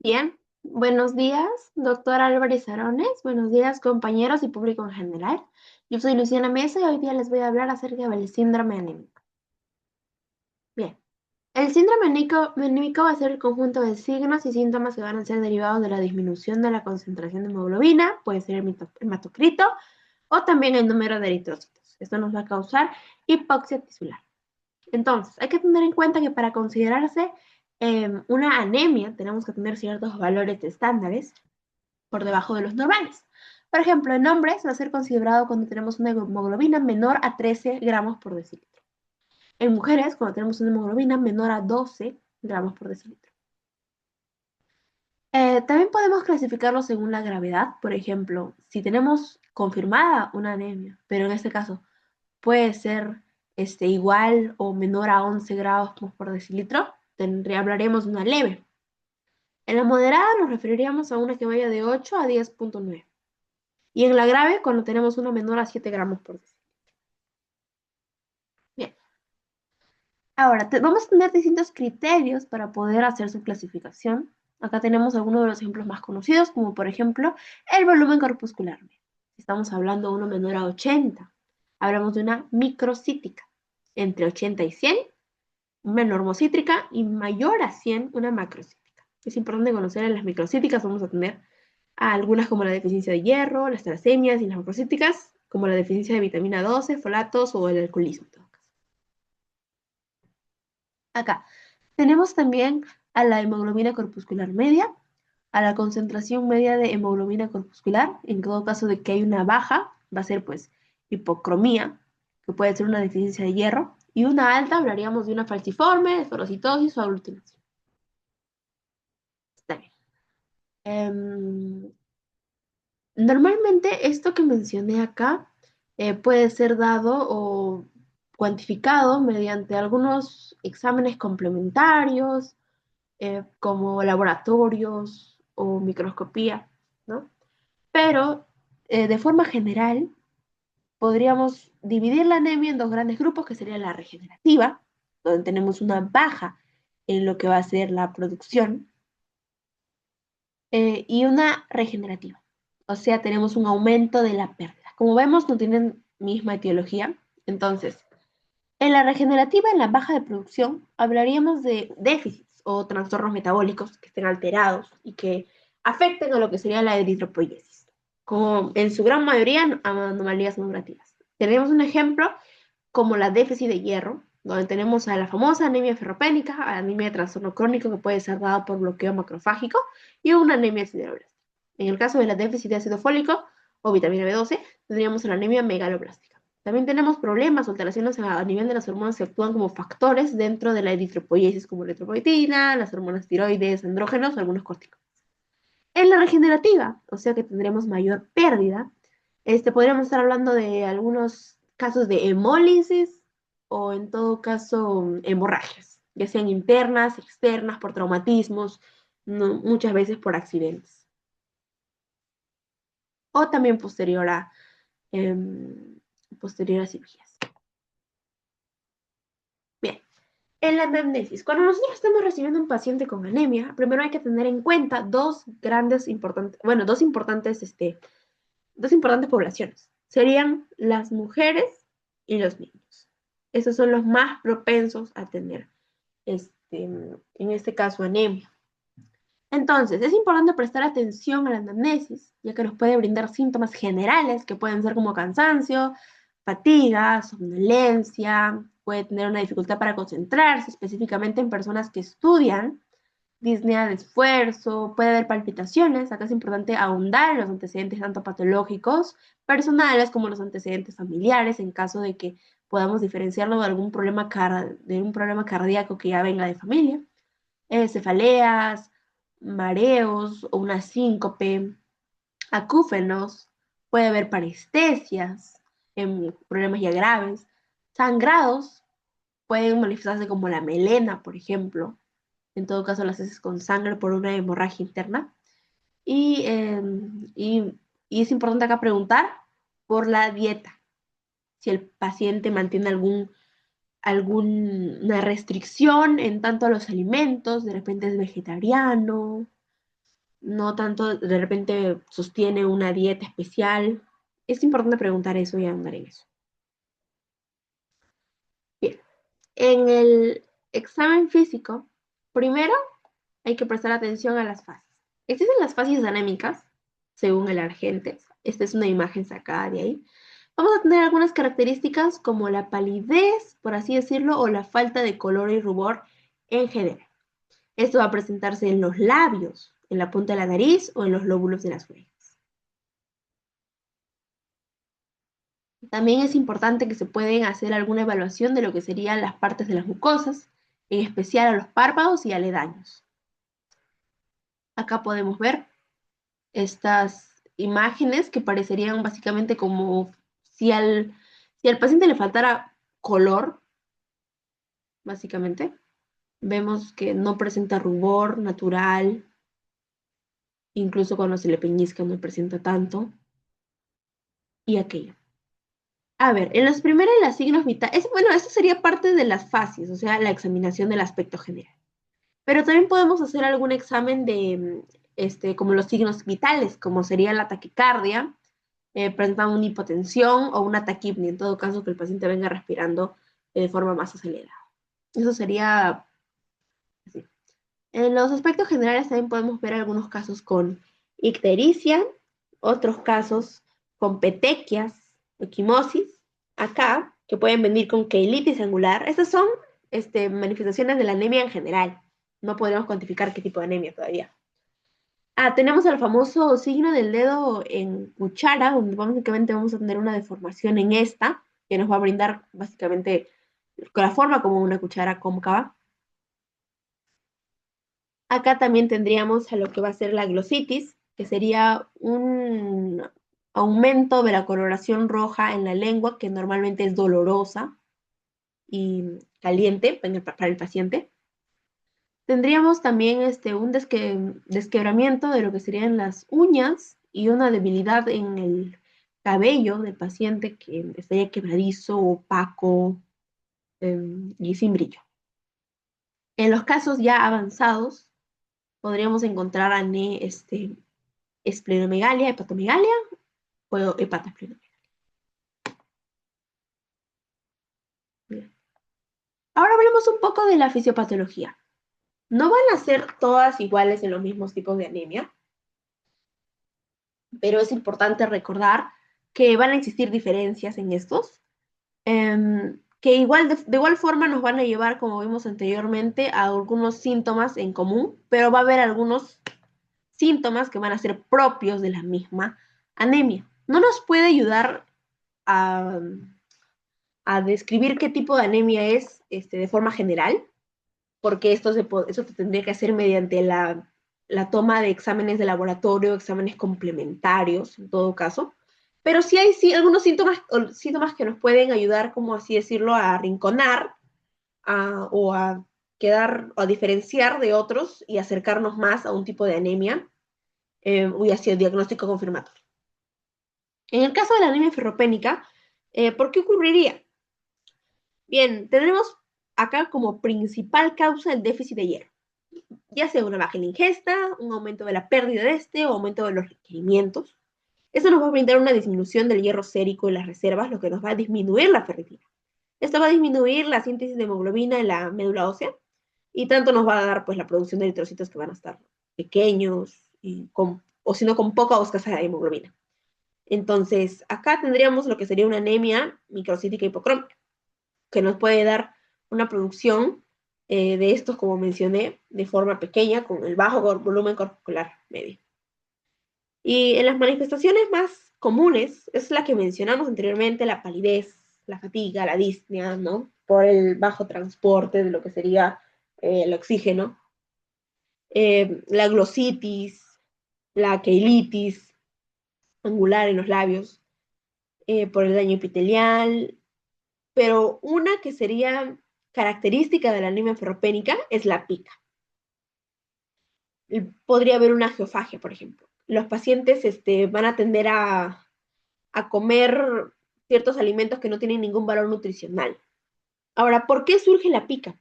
Bien, buenos días, doctor Álvarez Arones. Buenos días, compañeros y público en general. Yo soy Luciana Mesa y hoy día les voy a hablar acerca del síndrome anémico. Bien, el síndrome anémico va a ser el conjunto de signos y síntomas que van a ser derivados de la disminución de la concentración de hemoglobina, puede ser el hematocrito o también el número de eritrocitos. Esto nos va a causar hipoxia tisular. Entonces, hay que tener en cuenta que para considerarse una anemia tenemos que tener ciertos valores estándares por debajo de los normales. Por ejemplo, en hombres va a ser considerado cuando tenemos una hemoglobina menor a 13 gramos por decilitro. En mujeres, cuando tenemos una hemoglobina menor a 12 gramos por decilitro. También podemos clasificarlo según la gravedad. Por ejemplo, si tenemos confirmada una anemia, pero en este caso puede ser igual o menor a 11 grados por decilitro, hablaremos de una leve. En la moderada nos referiríamos a una que vaya de 8 a 10,9. Y en la grave, cuando tenemos una menor a 7 gramos por decilitro. Bien, ahora vamos a tener distintos criterios para poder hacer su clasificación. Acá tenemos algunos de los ejemplos más conocidos, como por ejemplo el volumen corpuscular. Si estamos hablando de uno menor a 80, hablamos de una microcítica. Entre 80 y 100, una normocítrica, y mayor a 100, una macrocítica. Es importante conocer en las microcíticas, vamos a tener a algunas como la deficiencia de hierro, las talasemias y las macrocíticas, como la deficiencia de vitamina 12, folatos o el alcoholismo. En todo caso. Acá tenemos también a la hemoglobina corpuscular media, a la concentración media de hemoglobina corpuscular, en todo caso de que hay una baja, va a ser pues hipocromía, que puede ser una deficiencia de hierro, y una alta hablaríamos de una falciforme, esferocitosis o aglutinación. Está bien. Normalmente esto que mencioné acá puede ser dado o cuantificado mediante algunos exámenes complementarios, como laboratorios o microscopía, ¿no? Pero de forma general podríamos dividir la anemia en dos grandes grupos, que sería la regenerativa, donde tenemos una baja en lo que va a ser la producción, y una regenerativa. O sea, tenemos un aumento de la pérdida. Como vemos, no tienen misma etiología. Entonces, en la regenerativa, en la baja de producción, hablaríamos de déficits o trastornos metabólicos que estén alterados y que afecten a lo que sería la eritropoyesis, como en su gran mayoría anomalías neurativas. Tenemos un ejemplo como la déficit de hierro, donde tenemos a la famosa anemia ferropénica, a la anemia de trastorno crónico que puede ser dada por bloqueo macrofágico y una anemia sideroblástica. En el caso de la déficit de ácido fólico o vitamina B12, tendríamos la anemia megaloblástica. También tenemos problemas o alteraciones a nivel de las hormonas que actúan como factores dentro de la eritropoiesis, como la eritropoyetina, las hormonas tiroides, andrógenos o algunos corticos. En la regenerativa, o sea que tendremos mayor pérdida, podríamos estar hablando de algunos casos de hemólisis o en todo caso hemorragias, ya sean internas, externas, por traumatismos, muchas veces por accidentes, o también em, posterior a cirugías. Bien, en la anamnesis, cuando nosotros estamos recibiendo un paciente con anemia, primero hay que tener en cuenta dos importantes poblaciones. Serían las mujeres y los niños. Esos son los más propensos a tener, en este caso, anemia. Entonces, es importante prestar atención a la anamnesis, ya que nos puede brindar síntomas generales que pueden ser como cansancio, fatiga, somnolencia, puede tener una dificultad para concentrarse, específicamente en personas que estudian, disnea de esfuerzo, puede haber palpitaciones. Acá es importante ahondar en los antecedentes tanto patológicos, personales, como los antecedentes familiares, en caso de que podamos diferenciarlo de de un problema cardíaco que ya venga de familia. Cefaleas, mareos o una síncope, acúfenos, puede haber parestesias, en problemas ya graves, sangrados, pueden manifestarse como la melena, por ejemplo, en todo caso las heces con sangre por una hemorragia interna. Y, eh, y, y es importante acá preguntar por la dieta, si el paciente mantiene alguna restricción en tanto a los alimentos, de repente es vegetariano, no tanto de repente sostiene una dieta especial. Es importante preguntar eso y andar en eso. Bien, en el examen físico, primero hay que prestar atención a las fases. Existen las fases anémicas, según el Argentes. Esta es una imagen sacada de ahí. Vamos a tener algunas características como la palidez, por así decirlo, o la falta de color y rubor en general. Esto va a presentarse en los labios, en la punta de la nariz o en los lóbulos de las orejas. También es importante que se pueden hacer alguna evaluación de lo que serían las partes de las mucosas, en especial a los párpados y aledaños. Acá podemos ver estas imágenes que parecerían básicamente como si al paciente le faltara color, básicamente. Vemos que no presenta rubor natural, incluso cuando se le peñizca no presenta tanto, y aquello. A ver, en los primeros las signos vitales, bueno, esto sería parte de las fases, o sea, la examinación del aspecto general. Pero también podemos hacer algún examen de, como los signos vitales, como sería la taquicardia, presentando una hipotensión o una taquipnea, en todo caso que el paciente venga respirando de forma más acelerada. Eso sería así. En los aspectos generales también podemos ver algunos casos con ictericia, otros casos con petequias, equimosis, acá, que pueden venir con queilitis angular. Estas son manifestaciones de la anemia en general. No podemos cuantificar qué tipo de anemia todavía. Tenemos el famoso signo del dedo en cuchara, donde básicamente vamos a tener una deformación en esta, que nos va a brindar básicamente con la forma como una cuchara cóncava. Acá también tendríamos a lo que va a ser la glositis, que sería un aumento de la coloración roja en la lengua, que normalmente es dolorosa y caliente para el paciente. Tendríamos también un desquebramiento de lo que serían las uñas y una debilidad en el cabello del paciente que estaría quebradizo, opaco y sin brillo. En los casos ya avanzados, podríamos encontrar esplenomegalia, hepatomegalia o hepatosplenomegalia. Ahora hablemos un poco de la fisiopatología. No van a ser todas iguales en los mismos tipos de anemia, pero es importante recordar que van a existir diferencias en estos, que de igual forma nos van a llevar, como vimos anteriormente, a algunos síntomas en común, pero va a haber algunos síntomas que van a ser propios de la misma anemia. No nos puede ayudar a, a describir qué tipo de anemia es de forma general, porque eso se tendría que hacer mediante la toma de exámenes de laboratorio, exámenes complementarios, en todo caso. Pero sí algunos síntomas que nos pueden ayudar, como así decirlo, a arrinconar o a quedar o a diferenciar de otros y acercarnos más a un tipo de anemia y hacia el diagnóstico confirmatorio. En el caso de la anemia ferropénica, ¿por qué ocurriría? Bien, tenemos acá como principal causa el déficit de hierro, ya sea una baja en la ingesta, un aumento de la pérdida de o aumento de los requerimientos. Esto nos va a brindar una disminución del hierro sérico en las reservas, lo que nos va a disminuir la ferritina. Esto va a disminuir la síntesis de hemoglobina en la médula ósea y tanto nos va a dar pues la producción de eritrocitos que van a estar pequeños o si no con poca o escasa hemoglobina. Entonces, acá tendríamos lo que sería una anemia microcítica hipocrómica, que nos puede dar una producción de estos, como mencioné, de forma pequeña, con el bajo volumen corporal medio. Y en las manifestaciones más comunes, es la que mencionamos anteriormente, la palidez, la fatiga, la disnea, ¿no? Por el bajo transporte de lo que sería el oxígeno, la glositis, la queilitis angular en los labios, por el daño epitelial, pero una que sería característica de la anemia ferropénica es la pica. Podría haber una geofagia, por ejemplo. Los pacientes van a tender a comer ciertos alimentos que no tienen ningún valor nutricional. Ahora, ¿por qué surge la pica?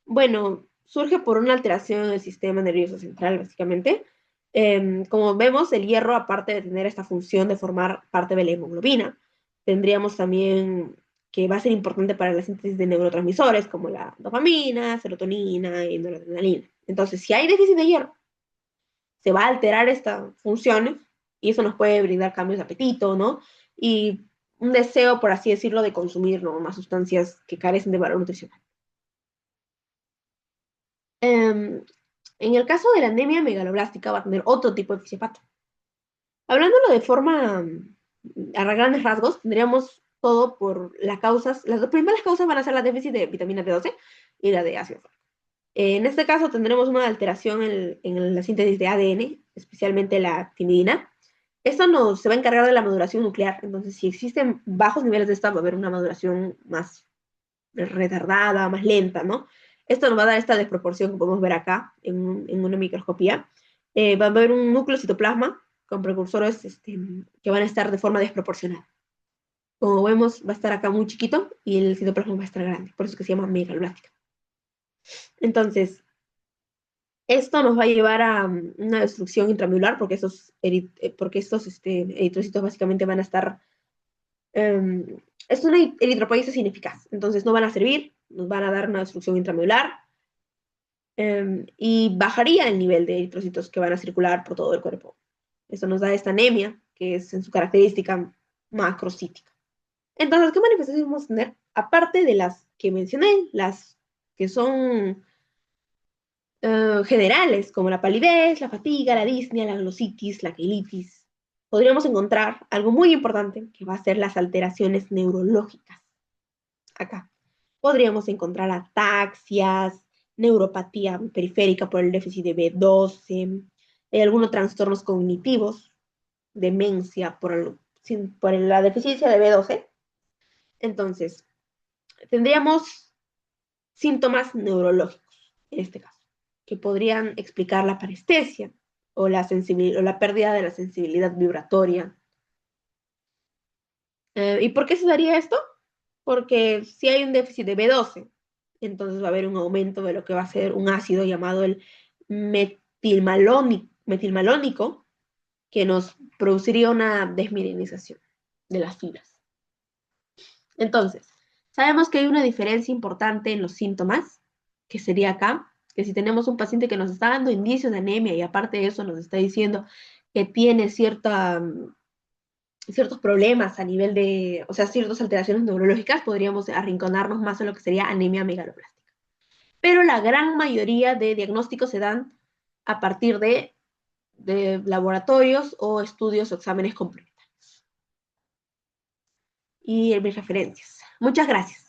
Bueno, surge por una alteración del sistema nervioso central, básicamente, Como vemos, el hierro, aparte de tener esta función de formar parte de la hemoglobina, tendríamos también que va a ser importante para la síntesis de neurotransmisores como la dopamina, serotonina y noradrenalina. Entonces, si hay déficit de hierro, se va a alterar esta función y eso nos puede brindar cambios de apetito, ¿no? Y un deseo, por así decirlo, de consumir, ¿no?, más sustancias que carecen de valor nutricional. En el caso de la anemia megaloblástica va a tener otro tipo de fisiopatía. Hablándolo de forma a grandes rasgos, tendríamos todo por las causas. Las dos primeras causas van a ser la déficit de vitamina B12 y la de ácido fólico. En este caso tendremos una alteración en la síntesis de ADN, especialmente la timidina. Esto se va a encargar de la maduración nuclear. Entonces, si existen bajos niveles de esta, va a haber una maduración más retardada, más lenta, ¿no? Esto nos va a dar esta desproporción que podemos ver acá en una microscopía. Va a haber un núcleo citoplasma con precursores que van a estar de forma desproporcionada. Como vemos, va a estar acá muy chiquito y el citoplasma va a estar grande, por eso es que se llama megaloblástica. Entonces, esto nos va a llevar a una destrucción intramedular porque estos eritrocitos básicamente van a estar... es una eritropoiesis ineficaz, entonces no van a servir, nos van a dar una destrucción intramedular y bajaría el nivel de eritrocitos que van a circular por todo el cuerpo. Esto nos da esta anemia, que es en su característica macrocítica. Entonces, ¿qué manifestaciones vamos a tener? Aparte de las que mencioné, las que son generales, como la palidez, la fatiga, la disnea, la glositis, la quelitis, podríamos encontrar algo muy importante, que va a ser las alteraciones neurológicas. Acá podríamos encontrar ataxias, neuropatía periférica por el déficit de B12, algunos trastornos cognitivos, demencia por la deficiencia de B12. Entonces, tendríamos síntomas neurológicos, en este caso, que podrían explicar la parestesia o la pérdida de la sensibilidad vibratoria. ¿Y por qué se daría esto? Porque si hay un déficit de B12, entonces va a haber un aumento de lo que va a ser un ácido llamado el metilmalónico, que nos produciría una desmineralización de las fibras. Entonces, sabemos que hay una diferencia importante en los síntomas, que sería acá, que si tenemos un paciente que nos está dando indicios de anemia y aparte de eso nos está diciendo que tiene ciertos problemas a nivel de, o sea, ciertas alteraciones neurológicas, podríamos arrinconarnos más en lo que sería anemia megaloblástica. Pero la gran mayoría de diagnósticos se dan a partir de laboratorios o estudios o exámenes complementarios. Y mis referencias. Muchas gracias.